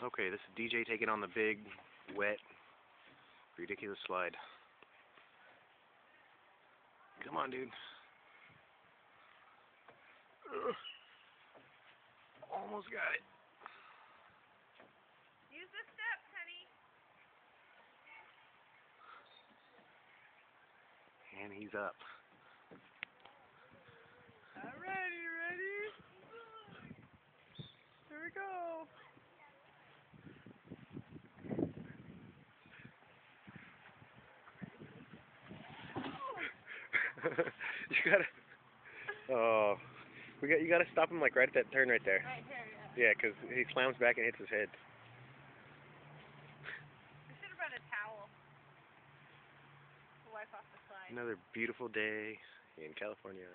Okay, this is DJ taking on the big, wet, ridiculous slide. Come on, dude. Ugh. Almost got it. Use the steps, honey. And he's up. Alrighty, ready? Here we go. You gotta. Oh, you gotta stop him like right at that turn right there. Right here, yeah. Yeah, 'cause he slams back and hits his head. I should have brought a towel to wipe off the slide. Another beautiful day in California.